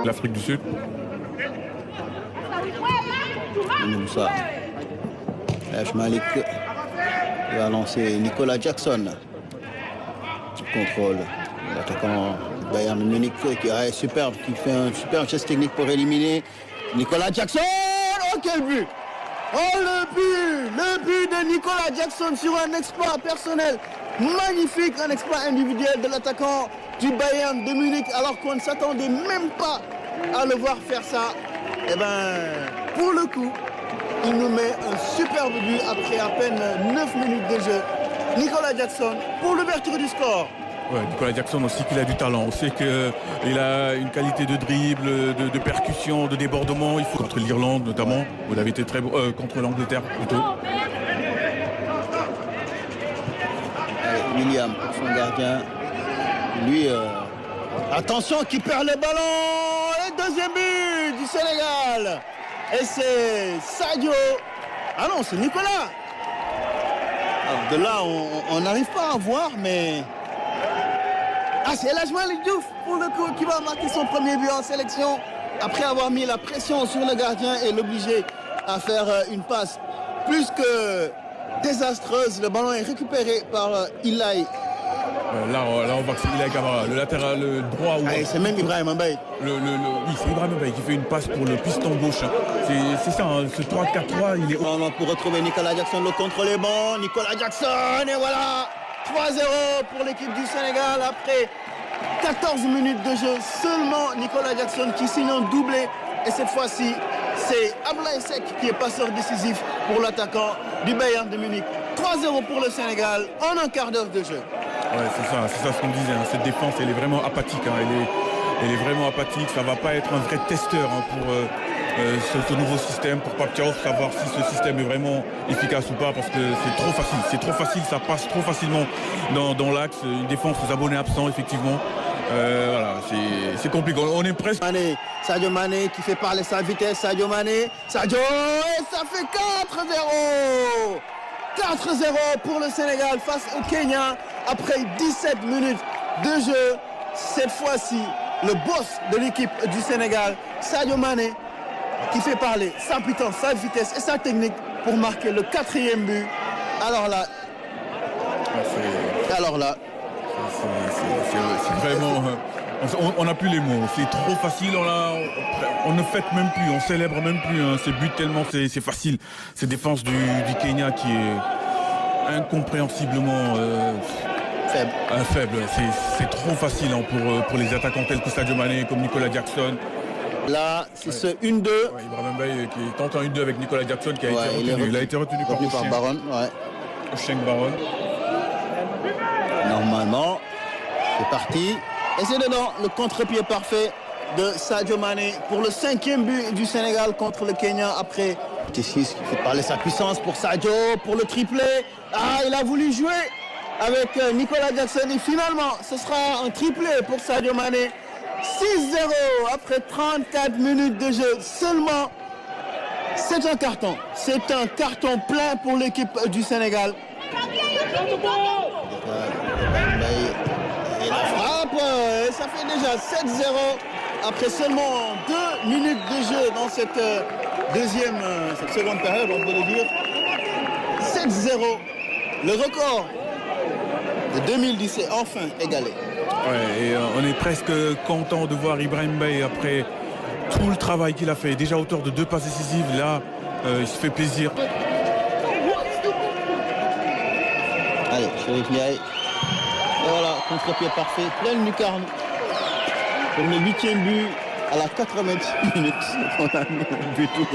L'Afrique du Sud. Moussa. Malik va lancer Nicolas Jackson. Contrôle. L'attaquant Bayern Munich qui est superbe, qui fait un super geste technique pour éliminer Nicolas Jackson. Oh quel but! Oh le but de Nicolas Jackson sur un exploit personnel magnifique, un exploit individuel de l'attaquant du Bayern de Munich alors qu'on ne s'attendait même pas à le voir faire ça. Et pour le coup, il nous met un superbe but après à peine 9 minutes de jeu. Nicolas Jackson pour l'ouverture du score. Ouais, Nicolas Jackson aussi qu'il a du talent. On sait qu'il a une qualité de dribble, de percussion, de débordement. Il faut contre l'Irlande notamment. Vous avez été très bon contre l'Angleterre plutôt. Allez, William pour son gardien. Lui, attention qui perd le ballon. Et deuxième but du Sénégal. Et c'est Sadio. Ah non, c'est Nicolas. Alors de là, on n'arrive pas à voir, mais... Ah, c'est El Hadji Malick Diouf, pour le coup, qui va marquer son premier but en sélection après avoir mis la pression sur le gardien et l'obliger à faire une passe plus que désastreuse. Le ballon est récupéré par Ilaï. Là, on voit que c'est Ilaï Camara, le latéral droit. C'est même Ibrahim Mbaye. Oui, c'est Ibrahim Mbaye qui fait une passe pour le piston gauche. C'est ça, hein, ce 3-4-3, il est... Non, pour retrouver Nicolas Jackson, le contrôle est bon. Nicolas Jackson, et voilà 3-0 pour l'équipe du Sénégal après 14 minutes de jeu. Seulement Nicolas Jackson qui signe un doublé. Et cette fois-ci, c'est Ablaye Seck qui est passeur décisif pour l'attaquant du Bayern de Munich. 3-0 pour le Sénégal en un quart d'heure de jeu. Ouais, c'est ça ce qu'on disait. Hein. Cette défense, elle est vraiment apathique. Hein. Elle est vraiment apathique. Ça ne va pas être un vrai testeur pour ce nouveau système, pour Pape Thiaw, savoir si ce système est vraiment efficace ou pas, parce que c'est trop facile. C'est trop facile, ça passe trop facilement dans l'axe. Une défense aux abonnés absents, effectivement. Voilà, c'est compliqué. On est presque... Sadio Mané qui fait parler sa vitesse. Sadio Mané. Sadio, et ça fait 4-0. 4-0 pour le Sénégal face au Kenya après 17 minutes de jeu. Cette fois-ci, le boss de l'équipe du Sénégal, Sadio Mané, qui fait parler sa puissance, sa vitesse et sa technique pour marquer le 4e but. Alors là, c'est vraiment... On n'a plus les mots, c'est trop facile, on ne fête même plus, on célèbre même plus ces buts tellement c'est facile. Cette défense du Kenya qui est incomprehensiblement faible. C'est trop facile pour les attaquants tels que Sadio Mané, comme Nicolas Jackson. Là, c'est ce 1-2. Ibrahim Mbaye qui tente un 1-2 avec Nicolas Jackson qui a été retenu. Il a été retenu par Baron. Osheng Baron. Normalement, c'est parti. Et c'est dedans, le contre-pied parfait de Sadio Mané pour le 5e but du Sénégal contre le Kenya après T6 qui fait parler sa puissance pour Sadio, pour le triplé. Ah, il a voulu jouer avec Nicolas Jackson et finalement, ce sera un triplé pour Sadio Mané. 6-0 après 34 minutes de jeu seulement. C'est un carton. C'est un carton plein pour l'équipe du Sénégal. Et la frappe, ça fait déjà 7-0 après seulement 2 minutes de jeu dans cette seconde période, on peut le dire. 7-0, le record de 2010 est enfin égalé. Ouais, et on est presque content de voir Ibrahim Mbaye après tout le travail qu'il a fait. Déjà auteur de 2 passes décisives, là, il se fait plaisir. Allez, Chérif Ndiaye. Et voilà, contre-pied parfait, pleine lucarne. Pour le 8e but à la 80e minute. On a mis un but tout.